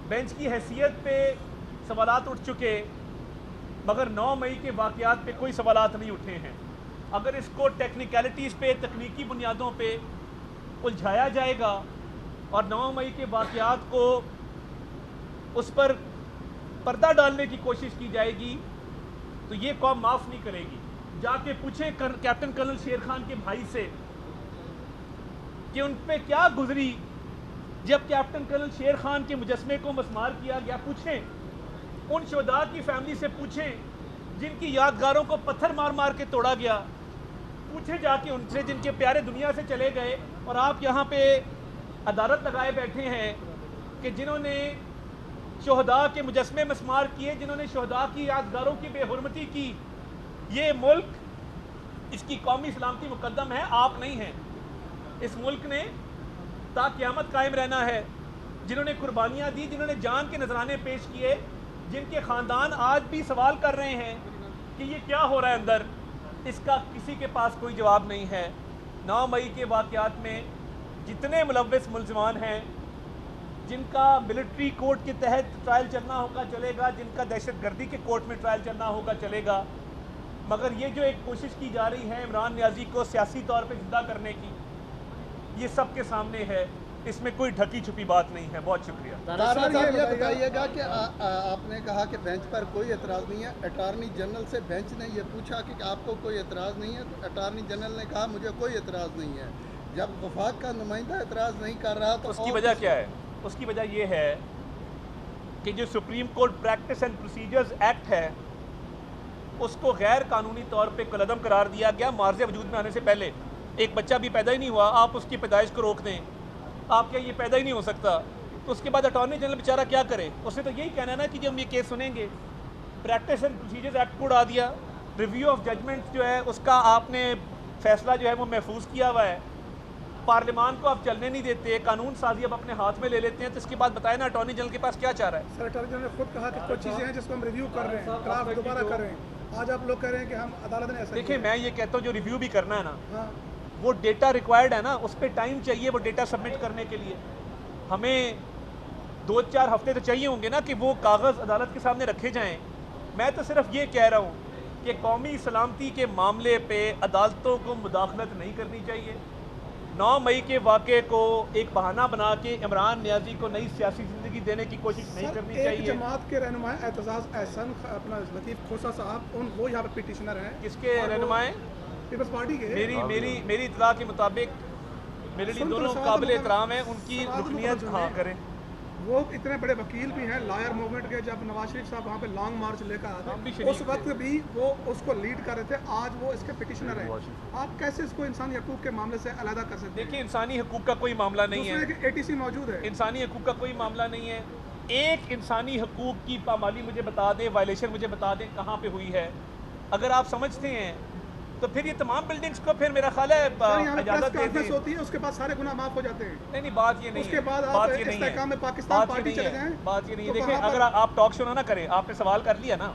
बेंच की हैसियत पे सवालात उठ चुके, मगर 9 मई के वाक़यात पे कोई सवालात नहीं उठे हैं। अगर इसको टेक्निकलिटीज़ पे, तकनीकी बुनियादों पे उलझाया जाएगा और 9 मई के वाक़यात को उस पर पर्दा डालने की कोशिश की जाएगी तो ये कौम माफ़ नहीं करेगी। जाके पूछें कैप्टन कर्नल शेर खान के भाई से कि उन पे क्या गुजरी जब कैप्टन कर्नल शेर खान के मुजस्मे को मस्मार किया गया। पूछें उन शुहदा की फैमिली से, पूछें जिनकी यादगारों को पत्थर मार मार के तोड़ा गया। पूछें जाके उनसे जिनके प्यारे दुनिया से चले गए। और आप यहाँ पे अदालत लगाए बैठे हैं कि जिन्होंने शुहदा के मुजस्मे मस्मार किए, जिन्होंने शुहदा की यादगारों की बेहुरमती की। ये मुल्क, इसकी कौमी सलामती मुकद्दम है, आप नहीं हैं। इस मुल्क ने ता क़यामत कायम रहना है। जिन्होंने कुर्बानियाँ दी, जिन्होंने जान के नजराने पेश किए, जिनके ख़ानदान आज भी सवाल कर रहे हैं कि ये क्या हो रहा है अंदर, इसका किसी के पास कोई जवाब नहीं है। 9 मई के वाक़यात में जितने मुलव्वस मुल्ज़िमान हैं, जिनका मिलिट्री कोर्ट के तहत ट्रायल चलना होगा चलेगा, जिनका दहशतगर्दी के कोर्ट में ट्रायल चलना होगा चलेगा, मगर ये जो एक कोशिश की जा रही है इमरान नियाज़ी को सियासी तौर पे जिंदा करने की, ये सब के सामने है। इसमें कोई ढकी छुपी बात नहीं है। बहुत शुक्रिया। साहब ये बताइएगा कि आपने कहा कि बेंच पर कोई एतराज़ नहीं है। अटार्नी जनरल से बेंच ने ये पूछा कि आपको कोई एतराज़ नहीं है, तो अटार्नी जनरल ने कहा मुझे कोई एतराज़ नहीं है। जब वफाक का नुमाइंदा एतराज़ नहीं कर रहा तो उसकी वजह क्या है? उसकी वजह ये है कि जो supreme court practice and procedures act है उसको गैर कानूनी तौर पे कलअदम करार दिया गया मार्ज़े वजूद में आने से पहले। एक बच्चा भी पैदा ही नहीं हुआ, आप उसकी पैदाइश को रोक दें, आप क्या ये पैदा ही नहीं हो सकता? तो उसके बाद अटॉर्नी जनरल बेचारा क्या करे? उसने तो यही कहना है ना कि जब हम ये केस सुनेंगे, प्रैक्टिस एंड प्रोसीजर्स एक्ट को उड़ा दिया। रिव्यू ऑफ जजमेंट जो है उसका आपने फैसला जो है वो महफूज किया हुआ है। पार्लियामान को आप चलने नहीं देते, कानून साजी अब अपने हाथ में ले लेते हैं। तो इसके बाद बताएं ना अटॉर्नी जनरल के पास क्या चाह रहा है? सर, अटॉर्नी जनरल ने खुद कहा कि कुछ चीज़ें हैं जिसको हम रिव्यू कर रहे हैं, ड्राफ्ट दोबारा कर रहे हैं। आज आप लोग कह रहे हैं कि हम अदालत ने ऐसा देखिए, मैं ये कहता हूँ जो रिव्यू भी करना है ना, हाँ, वो डेटा रिक्वायर्ड है ना, उस पर टाइम चाहिए वो डेटा सबमिट करने के लिए। हमें 2-4 हफ्ते तो चाहिए होंगे ना कि वो कागज़ अदालत के सामने रखे जाएं। मैं तो सिर्फ ये कह रहा हूँ कि कौमी सलामती के मामले पे अदालतों को मुदाखलत नहीं करनी चाहिए। 9 मई के वाक़े को एक बहाना बना के इमरान नियाज़ी को नई सियासी ज़िंदगी देने की कोशिश नहीं करनी चाहिए। जमात के रहनुमा एतजाज़ एहसन अपना लतीफ़ खोसा साहब, वो यहाँ पर पिटिशनर हैं। किसके रहनुमाएं? पीपल्स पार्टी के। मेरी इत्तला के मुताबिक मेरे लिए दोनों काबिल एहतराम हैं, उनकी रुकनियत हाँ करें। वो इतने बड़े वकील भी हैं लॉयर मूवमेंट के। जब नवाज शरीफ साहब वहाँ पे लॉन्ग मार्च लेकर आए थे उस वक्त भी वो उसको लीड कर रहे थे। आज वो इसके पिटिशनर हैं। आप कैसे इसको इंसानी हकूक़ के मामले से अलग कर सकते हैं? देखिए, इंसानी हकूक़ का कोई मामला नहीं है। ATC मौजूद है। इंसानी हकूक़ का कोई मामला नहीं है। एक इंसानी हकूक़ की पामाली मुझे बता दें, वायलेशन मुझे बता दें कहाँ पे हुई है। अगर आप समझते हैं तो फिर ये तमाम बिल्डिंग्स को फिर मेरा ख्याल है इजाज़त दे दें। होती है, उसके बाद सारे गुनाह माफ़ हो जाते हैं। नहीं, बात ये नहीं है। उसके बाद बात ये नहीं है। में पाकिस्तान पार्टी चले जाएं। बात ये नहीं है। तो देखिए, अगर आप टॉक शो ना करें, आपने सवाल कर लिया ना,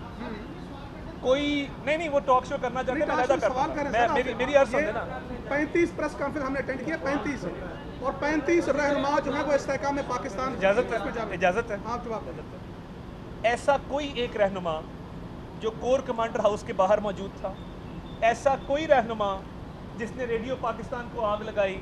कोई नहीं वो टॉक शो करना चाहते हैं, मैं ज़्यादा करता हूं। मेरी अर्ज़ समझे ना। 35 प्रेस कॉन्फ्रेंस हमने अटेंड किया, 35 और 35 रहनुमा जो है वो इस्तेहकाम में पाकिस्तान। इजाज़त है? हाँ, जवाब। ऐसा कोई एक रहनुमा जो कोर कमांडर हाउस के बाहर मौजूद था, ऐसा कोई रहनुमा जिसने रेडियो पाकिस्तान को आग लगाई,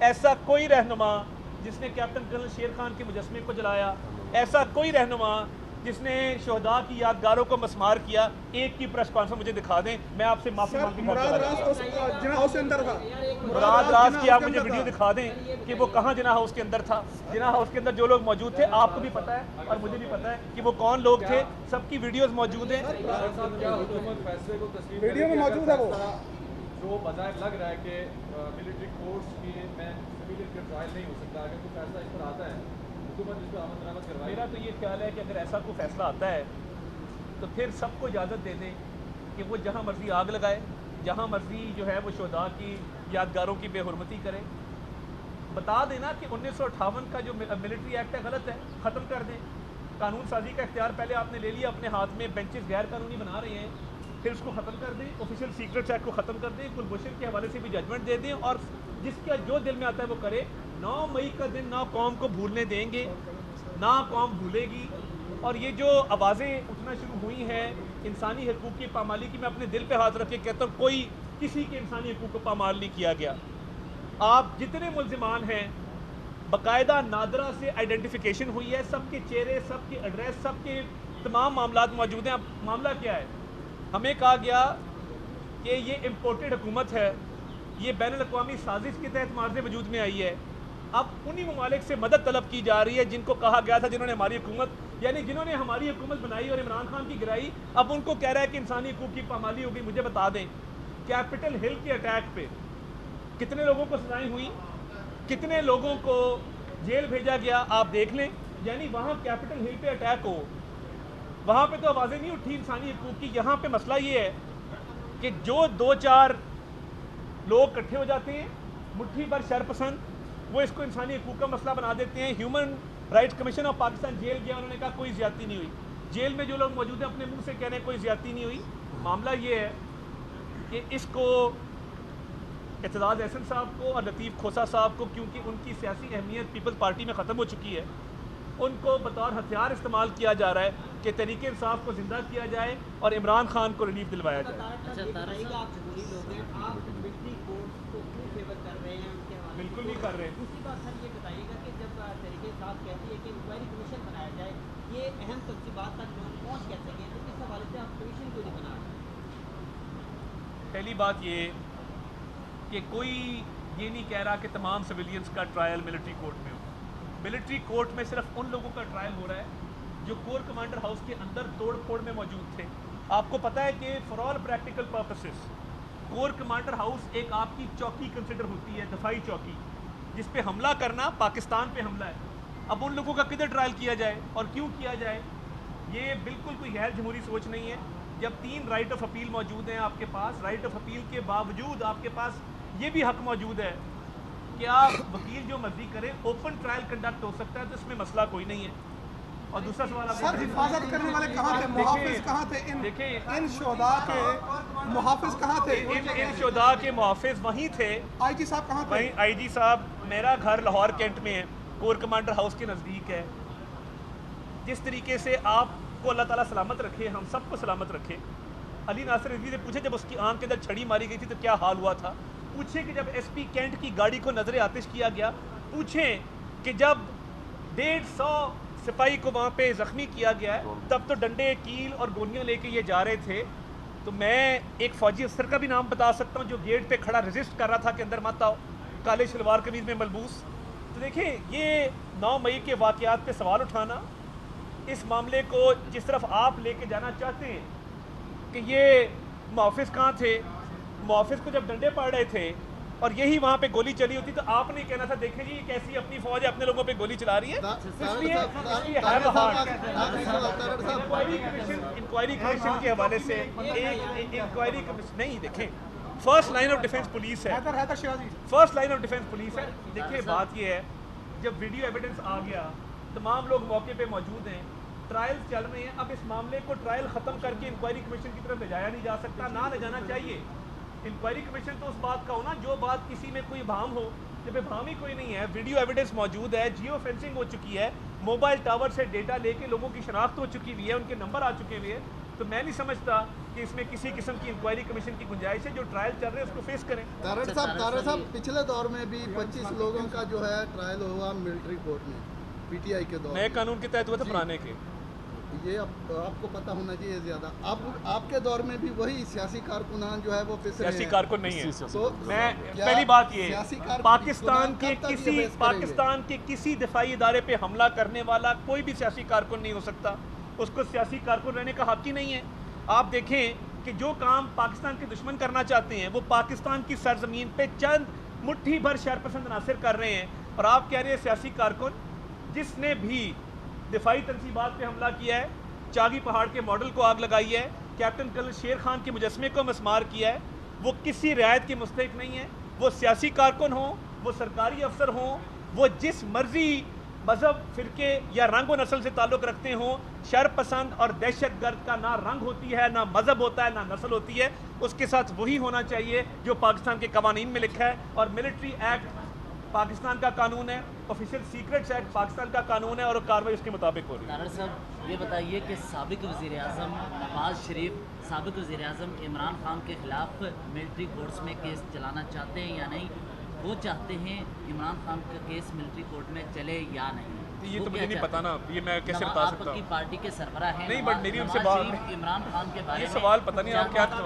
ऐसा कोई रहनुमा جس نے کیپٹن کرنل شیر خان کے مجسمے کو جلایا، ایسا کوئی رہنما جس نے شہداء کی یادگاروں کو مسمار کیا، ایک کی پریس کانفرنس مجھے دکھا دیں، میں آپ سے معافی مانگتی ہوں۔ مراد راز اس جناح ہاؤس کے اندر تھا، مراد راز کی آپ مجھے ویڈیو دکھا دیں کہ وہ کہاں جناح ہاؤس کے اندر تھا۔ جناح ہاؤس کے اندر جو لوگ موجود تھے آپ کو بھی پتہ ہے اور مجھے بھی پتہ ہے کہ وہ کون لوگ تھے، سب کی ویڈیوز موجود ہیں۔ کیا حکومت فیصلے کو تسلیم ویڈیو میں موجود ہے وہ جو بظاہر لگ رہا ہے کہ ملٹری کورٹس کی میں سویلین کا ٹرائل نہیں ہو سکتا، اگر کوئی فیصلہ اس پر آتا ہے حکومت اس پہ عمل درآمد کروائے؟ میرا تو یہ خیال ہے کہ اگر ایسا کوئی فیصلہ آتا ہے تو پھر سب کو اجازت دے دیں کہ وہ جہاں مرضی آگ لگائے، جہاں مرضی جو ہے وہ شہداء کی یادگاروں کی بے حرمتی کرے۔ بتا دینا کہ 1958 کا جو ملٹری ایکٹ ہے غلط ہے، ختم کر دیں۔ قانون سازی کا اختیار پہلے آپ نے لے لیا اپنے ہاتھ میں، بینچز غیر قانونی بنا رہے ہیں، پھر اس کو ختم کر دیں، آفیشیل سیکرٹس ایکٹ کو ختم کر دیں، کلبھوشن کے حوالے سے بھی ججمنٹ دے دیں، اور جس کا جو دل میں آتا ہے وہ کرے۔ 9 مئی کا دن نہ قوم کو بھولنے دیں گے، نہ قوم بھولے گی۔ اور یہ جو آوازیں اٹھنا شروع ہوئی ہیں انسانی حقوق کی پامالی کی، میں اپنے دل پہ ہاتھ رکھ کے کہتا ہوں کوئی کسی کے انسانی حقوق کو پامال نہیں کیا گیا۔ آپ جتنے ملزمان ہیں باقاعدہ نادرہ سے آئیڈینٹیفیکیشن ہوئی ہے، سب کے چہرے، سب کے ایڈریس، سب کے تمام معاملات موجود ہیں۔ اب معاملہ کیا ہے؟ ہمیں کہا گیا کہ یہ امپورٹڈ حکومت ہے، یہ بین الاقوامی سازش کے تحت معرض وجود میں آئی ہے۔ اب انہی ممالک سے مدد طلب کی جا رہی ہے جن کو کہا گیا تھا، جنہوں نے ہماری حکومت، یعنی جنہوں نے ہماری حکومت بنائی اور عمران خان کی گرائی، اب ان کو کہہ رہا ہے کہ انسانی حقوق کی پامالی ہوگی۔ مجھے بتا دیں کیپٹل ہل کے اٹیک پہ کتنے لوگوں کو سزائیں ہوئی، کتنے لوگوں کو جیل بھیجا گیا، آپ دیکھ لیں۔ یعنی وہاں کیپٹل ہل پہ اٹیک ہو، وہاں پہ تو آوازیں نہیں اٹھی انسانی حقوق کی۔ یہاں پہ مسئلہ یہ ہے کہ جو 2-4 لوگ اکٹھے ہو جاتے ہیں مٹھی بھر شر پسند، وہ اس کو انسانی حقوق کا مسئلہ بنا دیتے ہیں۔ Human rights commission of Pakistan جیل گیا، انہوں نے کہا کوئی زیادتی نہیں ہوئی۔ جیل میں جو لوگ موجود ہیں اپنے منہ سے کہہ رہے ہیں کوئی زیادتی نہیں ہوئی۔ معاملہ یہ ہے کہ اس کو اعتزاز احسن صاحب کو اور لطیف کھوسا صاحب کو، کیونکہ ان کی سیاسی اہمیت پیپلز پارٹی میں ختم ہو چکی ہے، ان کو بطور ہتھیار استعمال کیا جا رہا ہے کہ تحریک انصاف کو زندہ کیا جائے اور عمران خان کو ریلیف دلوایا جائے۔ بالکل نہیں کر رہے۔ دوسری بات سر یہ بتائیے گا کہ جب تحریک انصاف کہتی ہے کہ انکوائری کمیشن بنایا جائے، یہ اہم تفصیلات تک لوگ پہنچ کیسے گئے، تو اس حوالے سے آپ کمیشن کیوں نہیں بنا رہے؟ پہلی بات یہ کہ کوئی یہ نہیں کہہ رہا کہ تمام سویلینز کا ٹرائل ملٹری کورٹ میں ہو۔ ملٹری کورٹ میں صرف ان لوگوں کا ٹرائل ہو رہا ہے جو کور کمانڈر ہاؤس کے اندر توڑ پھوڑ میں موجود تھے۔ آپ کو پتہ ہے کہ for all practical purposes corps commander house ایک آپ کی چوکی کنسیڈر ہوتی ہے، دفاعی چوکی، جس پہ حملہ کرنا پاکستان پہ حملہ ہے۔ اب ان لوگوں کا کدھر ٹرائل کیا جائے اور کیوں کیا جائے؟ یہ بالکل کوئی غیر جمہوری سوچ نہیں ہے۔ جب 3 رائٹ آف اپیل موجود ہیں آپ کے پاس، رائٹ آف اپیل کے باوجود آپ کے پاس یہ بھی حق موجود ہے کہ آپ وکیل جو مرضی کریں، اوپن ٹرائل کنڈکٹ ہو سکتا ہے، تو اس میں مسئلہ کوئی نہیں ہے۔ اور دوسرا سوال آپ سر حفاظت کرنے والے کہاں تھے، محافظ کہاں تھے، ان شہداء کے محافظ کہاں تھے؟ ان شہداء کے محافظ وہیں تھے۔ آئی جی صاحب کہاں تھے؟ وہیں آئی جی صاحب، میرا گھر لاہور کینٹ میں ہے، کور کمانڈر ہاؤس کے نزدیک ہے۔ جس طریقے سے آپ کو اللہ تعالیٰ سلامت رکھے، ہم سب کو سلامت رکھے۔ علی ناصر رضوی سے پوچھے جب اس کی آنکھ کے اندر چھڑی ماری گئی تھی تو کیا حال ہوا تھا؟ پوچھیں کہ جب ایس پی کینٹ کی گاڑی کو نظر آتش کیا گیا، پوچھیں کہ جب 150 سپاہی کو وہاں پہ زخمی کیا گیا ہے تب تو ڈنڈے کیل اور گولیاں لے کے یہ جا رہے تھے۔ تو میں ایک فوجی افسر کا بھی نام بتا سکتا ہوں جو گیٹ پہ کھڑا ریزسٹ کر رہا تھا کہ اندر مت آؤ، کالے شلوار قمیض میں ملبوس۔ تو دیکھیں یہ 9 مئی کے واقعات پہ سوال اٹھانا، اس معاملے کو جس طرف آپ لے کے جانا چاہتے ہیں کہ یہ محافظ کہاں تھے، محافظ کو جب ڈنڈے پڑ رہے تھے اور یہی وہاں پہ گولی چلی ہوتی تو آپ نے کہنا تھا دیکھیں جی یہ کیسی اپنی فوج ہے اپنے لوگوں پہ گولی چلا رہی ہے۔ اس لیے انکوائری کمیشن کے حوالے سے انکوائری کمیشن نہیں، دیکھیں first line of defence police ہے، first line of defence police ہے۔ دیکھیں بات یہ ہے جب ویڈیو ایویڈنس آ گیا، تمام لوگ موقع پہ موجود ہیں، ٹرائل چل رہے ہیں، اب اس معاملے کو ٹرائل ختم کر کے انکوائری کمیشن کی طرف لے جایا نہیں جا سکتا، نہ لے جانا چاہیے۔ انکوائری کمیشن تو اس بات کا ہونا جو بات کسی میں کوئی ابہام ہو، جب ابہام ہی کوئی نہیں ہے، ویڈیو ایویڈنس موجود ہے، جیو فینسنگ ہو چکی ہے، موبائل ٹاور سے ڈیٹا لے کے لوگوں کی شناخت ہو چکی ہوئی ہے، ان کے نمبر آ چکے ہوئے ہیں، तो मैं नहीं समझता कि इसमें किसी किस्म की इंक्वायरी कमीशन की गुंजाइश है। जो ट्रायल चल रहे हैं उसको फेस करें। तारड़ साहब पिछले दौर में भी 25 लोगों का जो है ट्रायल हुआ मिलिट्री कोर्ट में पीटीआई के दौर नए में। कानून के तहत हुआ था, पुराने के ये आपको पता होना चाहिए ज़्यादा। आपके दौर में भी वही सियासी कारकुनान जो है वो पिस रहे सियासी हैं। कारकुन नहीं है। तो मैं क्या पहली बात ये सियासी कारकुन पाकिस्तान के कब तक ये किसी बहस करेंगे? पाकिस्तान के किसी दिफाई इदारे पे हमला करने वाला कोई भी सियासी कारकुन नहीं हो सकता। उसको सियासी कारकुन रहने का हक ही नहीं है। आप देखें कि जो काम पाकिस्तान के दुश्मन करना चाहते हैं वो पाकिस्तान की सरजमीन पे चंद मुट्ठी भर शरपसंद नासिर कर रहे हैं। और आप कह रहे हैं सियासी कारकुन, जिसने भी दिफाई तनसीबात पे हमला किया है, चागी पहाड़ के मॉडल को आग लगाई है, कैप्टन कर्नल शेर खान के मुजस्मे को मस्मार किया है, वो किसी रियायत के मुस्तहिक नहीं है। वो सियासी कारकुन हों, वो सरकारी अफसर हों, वो जिस मर्जी मज़हब, फ़िरके या रंग व नस्ल से ताल्लुक़ रखते हों, शर पसंद और दहशत गर्द का ना रंग होती है, ना मज़हब होता है, ना नस्ल होती है। उसके साथ वही होना चाहिए जो पाकिस्तान के कवानीन में लिखा है। और मिलिट्री एक्ट पाकिस्तान का कानून है, ऑफिशियल सीक्रेट्स एक्ट पाकिस्तान का कानून है और कार्रवाई उसके मुताबिक हो रही है। तारड़ साहब ये बताइए कि साबिक वज़ीर आज़म नवाज शरीफ साबिक वज़ीर आज़म इमरान खान के ख़िलाफ़ मिलिट्री कोर्ट्स में केस चलाना चाहते हैं या नहीं? वो चाहते हैं इमरान खान का केस मिलिट्री कोर्ट में चले या नहीं? ये वो तो मुझे क्या नहीं चाहते पता ना, ये मैं कैसे हैं? बता सकता आपकी हूँ। पार्टी के सरबराह हैं नहीं, नवाज बट मेरी उनसे नवाज बात शरीफ इमरान खान के बारे ये में सवाल पता नहीं आप क्या